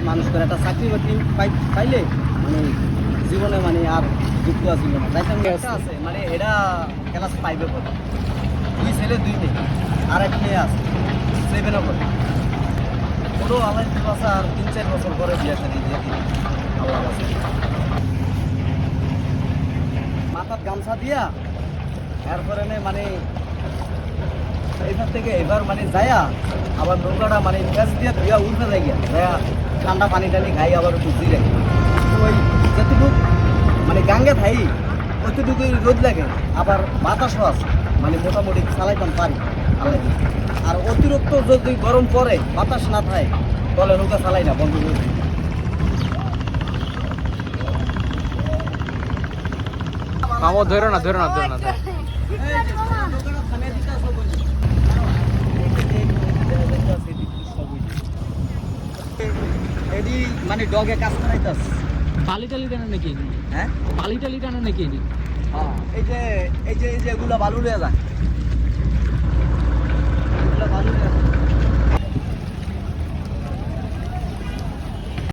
মানুষ করে একটা চাকরি বাকরি পাইলে মানে জীবনে মানে আর দুঃখ আসিল না যাইতে আছে মানে এটা ক্লাস 5-এ পড়ে 2 ছেলে 2 মেয়ে আর এক মেয়ে আছে 7-এ পড়ে পুরো আল্লাহ বাসা আর 3-4 বছর পরে বিয়ে শাদী দিয়ে আল্লাহ বাসা মাথার গামছা দিয়া এরপরে মানে এইবার থেকে এবার মানে যায়া আবার নৌকাটা মানে গ্যাস দিয়ে ধুয়া উঠতে যায় গিয়া যায়া ঠান্ডা পানি টানি খাই আবার বুঝতে যায় ওই যতটুকু মানে গাঙ্গে থাই অতটুকু রোদ লাগে আবার বাতাসও আছে মানে মোটামুটি চালাইতাম পারি আল্লাহ আর অতিরিক্ত যদি গরম পড়ে বাতাস না থাকে তাহলে নৌকা চালাই না বন্ধ করে দিই ধরো না এডি মানে ডগে কাজ করাইতাস বালি টালি টানা নাকি হ্যাঁ বালি টালি টানা নাকি হ্যাঁ এই যে এগুলা বালু লয়ে যায়